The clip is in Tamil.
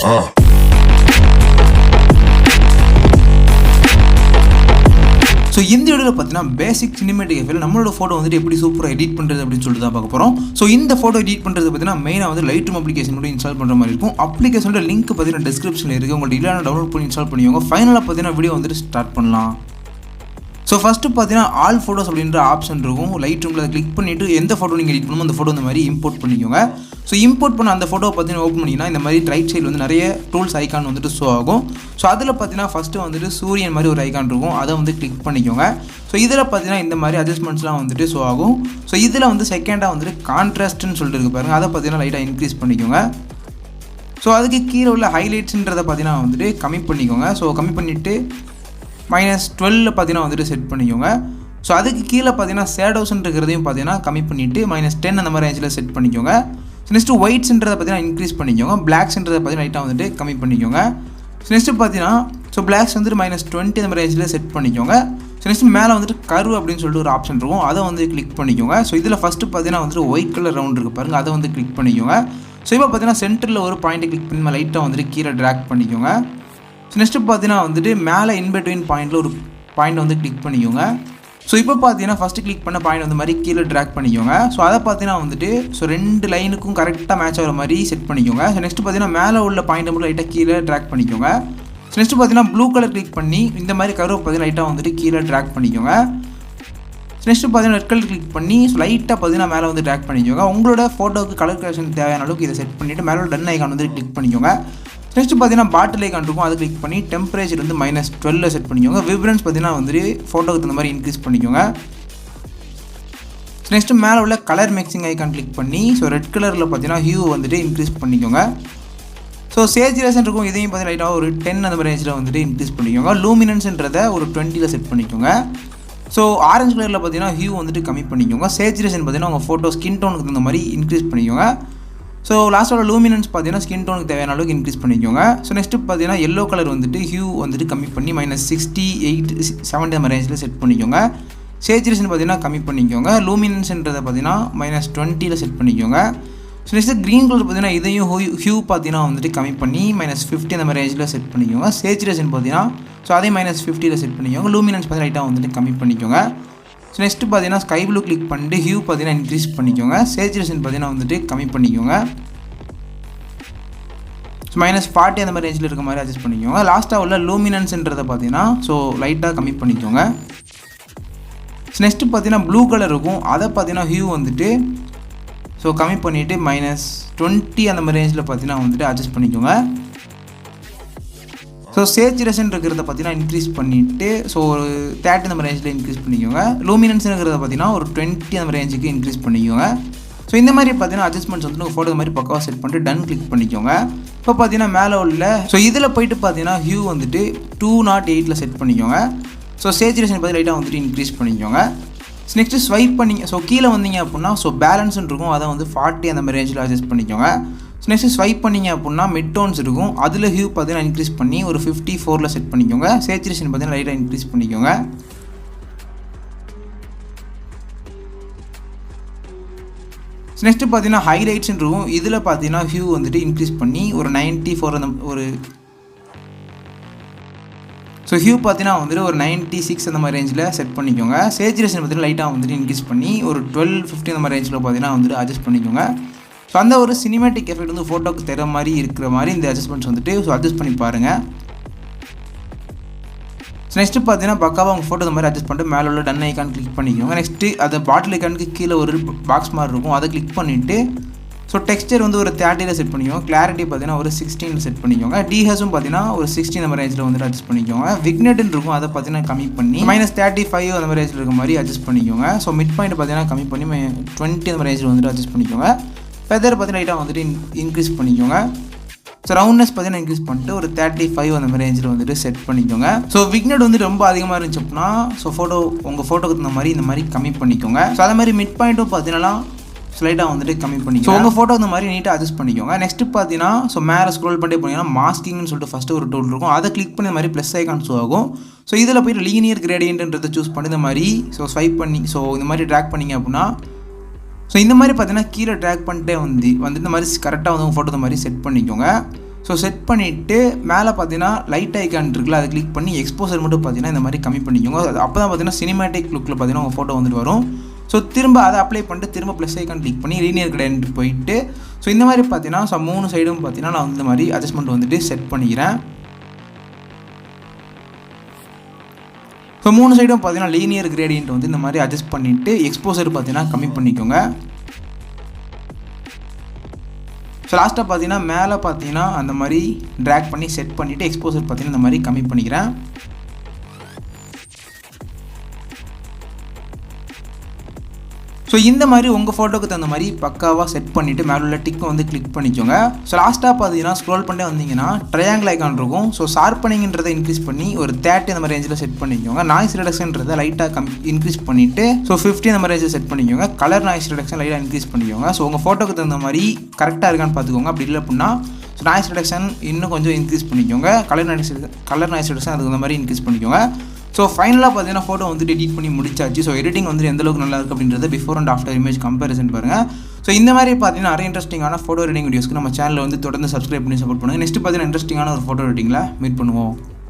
ஸோ இந்த வீடியோவில் பார்த்தீங்கன்னா பேசிக் சினிமேட்டிக் எஃபெக்ட் நம்மளோட ஃபோட்டோ வந்துட்டு எப்படி சூப்பராக எடிட் பண்ணுறது அப்படின்னு சொல்லிட்டு தான் பார்க்க போகிறோம். ஸோ இந்த ஃபோட்டோ எடிட் பண்ணுறது பார்த்தீங்கன்னா மெயினாக வந்து லைட்ரூம் அப்ளிகேஷன் மட்டும் இன்ஸ்டால் பண்ணுற மாதிரி இருக்கும். அப்ளிகேஷனோட லிங்க் பார்த்தீங்கன்னா டிஸ்கிரிப்ஷனில் இருக்குது. உங்கள்ட்ட இல்லைனா டவுன்லோட் பண்ணி இன்ஸ்டால் பண்ணிக்கோங்க. ஃபைனலாக பார்த்தீங்கன்னா வீடியோ வந்துட்டு ஸ்டார்ட் பண்ணலாம். ஸோ ஃபஸ்ட்டு பார்த்தீங்கன்னா ஆல் ஃபோட்டோஸ் அப்படின்ற ஆப்ஷன் இருக்கும். லைட்ரூமில் அதை கிளிக் பண்ணிவிட்டு எந்த ஃபோட்டோ நீங்கள் எடிட் பண்ணணும் அந்த ஃபோட்டோ இந்த மாதிரி இம்போர்ட் பண்ணிக்கோங்க. ஸோ இம்போர்ட் பண்ண அந்த ஃபோட்டோ பார்த்தீங்கன்னா ஓப்பன் பண்ணிங்கன்னா இந்த மாதிரி ரைட் சைடில் வந்து நிறைய டூல்ஸ் ஐக்கான் வந்துட்டு ஷோ ஆகும். ஸோ அதில் பார்த்தீங்கன்னா ஃபஸ்ட்டு வந்துட்டு சூரியன் மாதிரி ஒரு ஐக்கான் இருக்கும், அதை வந்து கிளிக் பண்ணிக்கோங்க. ஸோ இதில் பார்த்தீங்கன்னா இந்த மாதிரி அட்ஜஸ்ட்மெண்ட்ஸ்லாம் வந்துட்டு ஷோ ஆகும். ஸோ இதில் வந்து செகண்டாக வந்துட்டு கான்ட்ராஸ்ட்னு சொல்லிட்டு இருக்கு பாருங்கள், அதை பார்த்தீங்கன்னா லைட்டாக இன்க்ரீஸ் பண்ணிக்கோங்க. ஸோ அதுக்கு கீழே உள்ள ஹைலைட்ஸுன்றதை பார்த்தீங்கன்னா வந்துட்டு கம்மி பண்ணிக்கோங்க. ஸோ கம்மி பண்ணிவிட்டு -12 பார்த்தீங்கன்னா வந்துட்டு செட் பண்ணிக்கோங்க. ஸோ அதுக்கு கீழே பார்த்தீங்கன்னா ஷேடோஸ்ன்றதையும் பார்த்தீங்கன்னா கம்மி பண்ணிவிட்டு -10 அந்த மாதிரி ரேஞ்சில் செட் பண்ணிக்கோங்க. ஸோ நெக்ஸ்ட்டு ஒயிட்ஸ்ன்றதை பார்த்தீங்கன்னா இன்க்ரீஸ் பண்ணிக்கோங்க. பிளாக்ஸ்ன்றதை பார்த்தீங்கன்னா லைட்டாக வந்துட்டு கம்மி பண்ணிக்கோங்க. ஸோ நெக்ஸ்ட்டு பார்த்தீங்கன்னா பிளாக்ஸ் வந்துட்டு -20 அந்த மாதிரி ரேஞ்சில் செட் பண்ணிக்கோங்க. ஸோ நெக்ஸ்ட் மேலே வந்துட்டு கர்வ் அப்படின்னு சொல்லிட்டு ஒரு ஆப்ஷன் இருக்கும், அதை வந்து கிளிக் பண்ணிக்கோங்க. ஸோ இதில் ஃபஸ்ட்டு பார்த்தீங்கன்னா வந்துட்டு ஒயிட் கலர் ரவுண்ட் இருக்குது பாருங்கள், அதை வந்து கிளிக் பண்ணிக்கோங்க. ஸோ இப்போ பார்த்தீங்கன்னா சென்டரில் ஒரு பாயிண்ட்டை கிளிக் பண்ணி லைட்டாக வந்துட்டு கீழே ட்ராக் பண்ணிக்கோங்க. ஸோ நெக்ஸ்ட்டு பார்த்தீங்கன்னா வந்துட்டு மேலே இன்பிட்வீன் பாயிண்டில் ஒரு பாயிண்ட் வந்து கிளிக் பண்ணிக்கோங்க. ஸோ இப்போ பார்த்தீங்கன்னா ஃபஸ்ட்டு கிளிக் பண்ண பாயிண்ட் வந்து மாதிரி கீழே ட்ராக் பண்ணிக்கோங்க. ஸோ அதை பார்த்தீங்கன்னா வந்துட்டு ரெண்டு லைனுக்கும் கரெக்டாக மேட்ச் ஆகிற மாதிரி செட் பண்ணிக்கோங்க. ஸோ நெக்ஸ்ட்டு பார்த்தீங்கன்னா மேலே உள்ள பாயிண்ட்டை மட்டும் லைட்டாக கீழே ட்ராக் பண்ணிக்கோங்க. ஸோ நெக்ஸ்ட்டு பார்த்தீங்கன்னா ப்ளூ கலர் கிளிக் பண்ணி இந்த மாதிரி கர்வ் பார்த்தீங்கன்னா லைட்டாக வந்துட்டு கீழே ட்ராக் பண்ணிக்கோங்க. ஸோ நெக்ஸ்ட்டு பார்த்தீங்கன்னா ரெட் கலர் கிளிக் பண்ணி லைட்டாக பார்த்தீங்கன்னா மேலே வந்து ட்ராக் பண்ணிக்கோங்க. உங்களோட ஃபோட்டோவுக்கு கலர் கரெக்ஷன் தேவையான அளவுக்கு இதை செட் பண்ணிவிட்டு மேலே டன் ஐக்கான் வந்து கிளிக் பண்ணிக்கோங்க. நெக்ஸ்ட் பார்த்தீங்கன்னா பாட்டில் ஐக்கான் இருக்கும், அதை கிளிக் பண்ணி டெம்பரேச்சர் வந்து -12 செட் பண்ணிக்கோங்க. விப்ரன்ஸ் பார்த்தீங்கன்னா வந்துட்டு ஃபோட்டோவுக்கு இந்த மாதிரி இன்க்ரீஸ் பண்ணிக்கோங்க. நெக்ஸ்ட்டு மேலே உள்ள கலர் மிக்சிங் ஐக்கான் கிளிக் பண்ணி ரெட் கலரில் பார்த்தீங்கன்னா ஹியூ வந்துட்டு இன்க்ரீஸ் பண்ணிக்கோங்க. ஸோ சேச்சுரேஷன் இருக்கும், இதையும் பார்த்தீங்கன்னா லைட்டாக ஒரு 10 அந்த மாதிரி ரேஞ்சில் வந்துட்டு இன்க்ரீஸ் பண்ணிக்கோங்க. லூமினன்ஸ்ன்றதை ஒரு 20 செட் பண்ணிக்கோங்க. ஸோ ஆரஞ்சு கலரில் பார்த்தீங்கன்னா ஹியூ வந்துட்டு கம்மி பண்ணிக்கோங்க. சேச்சுரேஷன் பார்த்தீங்கன்னா உங்கள் ஃபோட்டோ ஸ்கின் டோனுக்கு தகுந்த மாதிரி இன்க்ரீஸ் பண்ணிக்கோங்க. ஸோ லாஸ்ட்டோட லூமினன்ஸ் பார்த்தீங்கன்னா ஸ்கின் டோனுக்கு தேவையான அளவுக்கு இன்க்ரீஸ் பண்ணிக்கோங்க. ஸோ நெக்ஸ்ட்டு பார்த்தீங்கன்னா எல்லோ கலர் வந்துட்டு ஹியூ வந்துட்டு கம்மி பண்ணி -68, -70 அந்த ரேஞ்சில் செட் பண்ணிக்கோங்க. சேச்சுரேஷன் பார்த்தீங்கன்னா கம்மி பண்ணிக்கோங்க. லூமினன்ஸ்ன்றதை பார்த்தீங்கன்னா -20 செட் பண்ணிக்கோங்க. ஸோ நெக்ஸ்ட்டு க்ரீன் கலர் பார்த்தீங்கன்னா இதையும் ஹியூ பார்த்தீங்கன்னா வந்துட்டு கம்மி பண்ணி -50 அந்த மாதிரி ரேஞ்சில் செட் பண்ணிக்கோங்க. சேச்சுரேஷன் பார்த்தீங்கன்னா அதே -50 செட் பண்ணிக்கோங்க. லூமினன்ஸ் பார்த்தீங்கன்னா லைட்டாக வந்துட்டு கம்மி பண்ணிக்கோங்க. ஸோ நெக்ஸ்ட்டு பார்த்தீங்கன்னா ஸ்கை ப்ளூ கிளிக் பண்ணிட்டு ஹியூ பார்த்தீங்கன்னா இன்க்ரீஸ் பண்ணிக்கோங்க. சேச்சுரேஷன் பார்த்தீங்கன்னா வந்துட்டு கம்மி பண்ணிக்கோங்க. ஸோ -40 அந்த மாதிரி ரேஞ்சில் இருக்க மாதிரி அட்ஜஸ்ட் பண்ணிக்கோங்க. லாஸ்ட்டாக உள்ள லூமினன்ஸ்ன்றதை பார்த்தீங்கன்னா லைட்டாக கம்மி பண்ணிக்கோங்க. ஸோ நெக்ஸ்ட்டு பார்த்தீங்கன்னா ப்ளூ கலர் இருக்கும், அதை பார்த்தீங்கன்னா ஹியூ வந்துட்டு கம்மி பண்ணிவிட்டு -20 அந்த மாதிரி ரேஞ்சில் பார்த்தீங்கன்னா வந்துட்டு அட்ஜஸ்ட் பண்ணிக்கோங்க. ஸோ சேச்சுரேஷன் இருக்கிறத பார்த்தீங்கன்னா இன்க்ரீஸ் பண்ணிவிட்டு ஒரு 30 அந்த மாதிரி ரேஞ்சில் இன்க்ரீஸ் பண்ணிக்கோங்க. லூமினன்ஸ்ங்கிறத பார்த்தீங்கன்னா ஒரு 20 அந்த மாதிரி ரேஞ்சுக்கு இன்க்ரீஸ் பண்ணிக்கோங்க. ஸோ இந்த மாதிரி பார்த்தீங்கன்னா அட்ஜஸ்ட்மெண்ட்ஸ் வந்து உங்கள் ஃபோட்டோ மாதிரி பக்காவாக செட் பண்ணிட்டு டன் கிளிக் பண்ணிக்கோங்க. இப்போ பார்த்தீங்கன்னா மேலே உள்ள இதில் போய்ட்டு பார்த்தீங்கன்னா ஹியூ வந்துட்டு 208 செட் பண்ணிக்கோங்க. ஸோ சேச்சுரேஷன் பார்த்து லைட்டாக வந்துட்டு இன்க்ரீஸ் பண்ணிக்கோங்க. நெக்ஸ்ட்டு ஸ்வைப் பண்ணிங்க கீழே வந்தீங்க அப்படின்னா பேலன்ஸ்ன்னு இருக்கும், அதை வந்து 40 அந்த மாதிரி ரேஞ்சில் அட்ஜஸ்ட் பண்ணிக்கோங்க. நெக்ஸ்ட்டு ஸ்வைப் பண்ணிங்க அப்படின்னா மிட் டோன்ஸ் இருக்கும், அதில் ஹியூ பார்த்தீங்கன்னா இன்க்ரீஸ் பண்ணி ஒரு 54 செட் பண்ணிக்கோங்க. சேச்சுரேஷன் பார்த்தீங்கன்னா லைட்டாக இன்க்ரீஸ் பண்ணிக்கோங்க. நெக்ஸ்ட்டு பார்த்தீங்கன்னா ஹைலைட்ஸ்ன்னு இருக்கும், இதில் பார்த்தீங்கன்னா ஹியூ வந்துட்டு இன்க்ரீஸ் பண்ணி ஒரு 94 அந்த ஒரு ஹியூ பார்த்தீங்கன்னா வந்துட்டு ஒரு 96 அந்த மாதிரி ரேஞ்சில் செட் பண்ணிக்கோங்க. சேச்சுரேஷன் பார்த்தீங்கன்னா லைட்டாக வந்துட்டு இன்க்ரீஸ் பண்ணி ஒரு 12-15 அந்த மாதிரி ரேஞ்சில் பார்த்தீங்கன்னா வந்துட்டு அட்ஜஸ்ட் பண்ணிக்கோங்க. ஸோ அந்த ஒரு சினிமேட்டிக் எஃபெக்ட் வந்து ஃபோட்டோக்கு தர மாதிரி இருக்கிற மாதிரி இந்த அட்ஜஸ்ட்மெண்ட்ஸ் வந்துட்டு அட்ஜஸ்ட் பண்ணி பாருங்கள். ஸோ நெக்ஸ்ட்டு பார்த்தீங்கன்னா பக்காவாக உங்கள் ஃபோட்டோ இந்த மாதிரி அட்ஜஸ்ட் பண்ணிட்டு மேலே உள்ள டன் ஐக்கான் கிளிக் பண்ணிக்கோங்க. நெக்ஸ்ட்டு அதை பாட்டில் ஐக்கானுக்கு கீழே ஒரு பாக்ஸ் மாதிரி இருக்கும், அதை கிளிக் பண்ணிவிட்டு டெக்ஸ்டர் வந்து ஒரு 30 செட் பண்ணிக்கோங்க. கிளாரிட்டி பார்த்தீங்கன்னா ஒரு 16 செட் பண்ணிக்கோங்க. டிஹெஸும் பார்த்தீங்கன்னா ஒரு 16 அந்த மாதிரி ரேஞ்சில் வந்துட்டு அட்ஜஸ்ட் பண்ணிக்கோங்க. விக்னெட்னு இருக்கும், அதை பார்த்தீங்கன்னா கம்மி பண்ணி -35 அந்த மாதிரி ரேஞ்சில் இருக்க மாதிரி அட்ஜஸ்ட் பண்ணிக்கோங்க. ஸோ மிட் பாயிண்ட் பார்த்தீங்கன்னா கம்மி பண்ணி 20 அந்த மாதிரி ரேஞ்சில் வந்துட்டு அட்ஜஸ்ட் பண்ணிக்கோங்க. ஃபெதர் பார்த்தீங்கன்னா லைட்டாக வந்துட்டு இன்க்ரீஸ் பண்ணிக்கோங்க. ரவுண்ட்னஸ் பார்த்தீங்கன்னா இன்க்ரீஸ் பண்ணிட்டு ஒரு 35 அந்த மாதிரி ரேஞ்சில் வந்துட்டு செட் பண்ணிக்கோங்க. விக்னெட் வந்து ரொம்ப அதிகமாக இருந்துச்சு அப்படின்னா உங்கள் ஃபோட்டோக்கு தகுந்த மாதிரி இந்த மாதிரி கம்மி பண்ணிக்கோங்க. அதே மாதிரி மிட் பாயிண்ட்டும் பார்த்தீங்கன்னா ஸ்லைட்டாக வந்துட்டு கம்மி பண்ணிக்கோங்க. உங்கள் ஃபோட்டோ இந்த மாதிரி நீட்டாக அட்ஜஸ்ட் பண்ணிக்கோங்க. நெக்ஸ்ட்டு பார்த்தீங்கன்னா மேலே ஸ்க்ரோல் பண்ணிட்டே போனீங்கன்னா மாஸ்கிங்னு சொல்லிட்டு ஃபஸ்ட்டு ஒரு டூல் இருக்கும், அதை கிளிக் பண்ணி இந்த மாதிரி ப்ளஸ் ஐக்கான் ஷோ ஆகும். இதில் போய்ட்டு லீனியர் கிரேடியன்ட்ன்றதை சூஸ் பண்ணி இந்த மாதிரி ஸ்வைப் பண்ணி இந்த மாதிரி ட்ராக் பண்ணிங்க அப்படின்னா இந்த மாதிரி பார்த்தீங்கன்னா கீழே ட்ராக் பண்ணிட்டே வந்து இந்த மாதிரி கரெக்டாக வந்து உங்கள் ஃபோட்டோ இந்த மாதிரி செட் பண்ணிக்கோங்க. ஸோ செட் பண்ணிவிட்டு மேலே பார்த்தீங்கன்னா லைட் ஐக்கான் இருக்குல்ல, அதை கிளிக் பண்ணி எக்ஸ்போசர் மட்டும் பார்த்தீங்கன்னா இந்த மாதிரி கம்மி பண்ணிக்கோங்க. அப்போ தான் பார்த்தீங்கன்னா சினிமேட்டிக் லுக்கில் பார்த்தீங்கன்னா உங்கள் ஃபோட்டோ வந்துட்டு வரும். ஸோ திரும்ப அதை அப்ளை பண்ணிட்டு திரும்ப ப்ளஸ் ஐக்கான் கிளிக் பண்ணி லீனியர் கிரேடியன்ட் போயிட்டு ஸோ இந்த மாதிரி பார்த்தீங்கன்னா ஸோ 3 சைடும் பார்த்தீங்கன்னா நான் இந்த மாதிரி அட்ஜஸ்ட்மெண்ட் வந்துட்டு செட் பண்ணிக்கிறேன். ஸோ 3 சைடும் பார்த்தீங்கன்னா லீனியர் கிரேடியன்ட் வந்து இந்த மாதிரி அட்ஜஸ்ட் பண்ணிவிட்டு எக்ஸ்போசர் பார்த்தீங்கன்னா கம்மி பண்ணிக்கோங்க. ஸோ லாஸ்ட்டாக பார்த்தீங்கன்னா மேலே பார்த்தீங்கன்னா அந்த மாதிரி ட்ராக் பண்ணி செட் பண்ணிவிட்டு எக்ஸ்போசர் பார்த்தீங்கன்னா இந்த மாதிரி கம்மி பண்ணிக்கிறேன். ஸோ இந்த மாதிரி உங்கள் ஃபோட்டோக்கு தகுந்த மாதிரி பக்காவாக செட் பண்ணிவிட்டு மேலே உள்ள டிக்கை வந்து கிளிக் பண்ணிக்கோங்க. ஸோ லாஸ்ட்டாக பார்த்தீங்கன்னா ஸ்க்ரோல் பண்ணிட்டே வந்தீங்கன்னா ட்ரையாங்கிள் ஐக்கான் இருக்கும். ஸோ ஷார்ப்பனிங்கிறதை இன்க்ரீஸ் பண்ணி ஒரு 30 இந்த மாதிரி ரேஞ்சில் செட் பண்ணிக்கோங்க. நாய்ஸ் ரிடக்ஷன்றதை லைட்டாக இன்க்ரீஸ் பண்ணிவிட்டு ஸோ 50 இந்த மாதிரி ரேஞ்சில் செட் பண்ணிக்கோங்க. கலர் நாய்ஸ் ரிடக்ஷன் லைட்டாக இன்க்ரீஸ் பண்ணிக்கோங்க. ஸோ உங்கள் ஃபோட்டோக்கு தகுந்த மாதிரி கரெக்டாக இருக்கான்னு பார்த்துக்கோங்க. அப்படி இல்லை அப்படின்னா ஸோ நாய்ஸ் ரிடக்ஷன் இன்னும் கொஞ்சம் இன்க்ரீஸ் பண்ணிக்கோங்க. கலர் நாய்ஸ் ரிடக்ஷன் அதுக்கு அந்த மாதிரி இன்க்ரீஸ் பண்ணிக்கோங்க. ஸோ ஃபைனலாக பார்த்தீங்கன்னா ஃபோட்டோ வந்துட்டு எடிட் பண்ணி முடிச்சாச்சு. ஸோ எடிட்டிங் வந்துட்டு எந்தளவுக்கு நல்லா இருக்குது அப்படின்றத before and after image comparison பாருங்கள். ஸோ இந்த மாதிரி பார்த்தீங்கன்னா நிறைய இன்ட்ரெஸ்டிங்கான ஃபோட்டோ எடிட்டிங் வீடியோஸ்க்கு நம்ம சேனலில் வந்து தொடர்ந்து சப்ஸ்கிரைப் பண்ணி சப்போர்ட் பண்ணுங்கள். நெக்ஸ்ட் பார்த்தீங்கன்னா இன்ட்ரெஸ்டிங்கான ஒரு ஃபோட்டோ எடிட்டிங்கில் மீட் பண்ணுவோம்.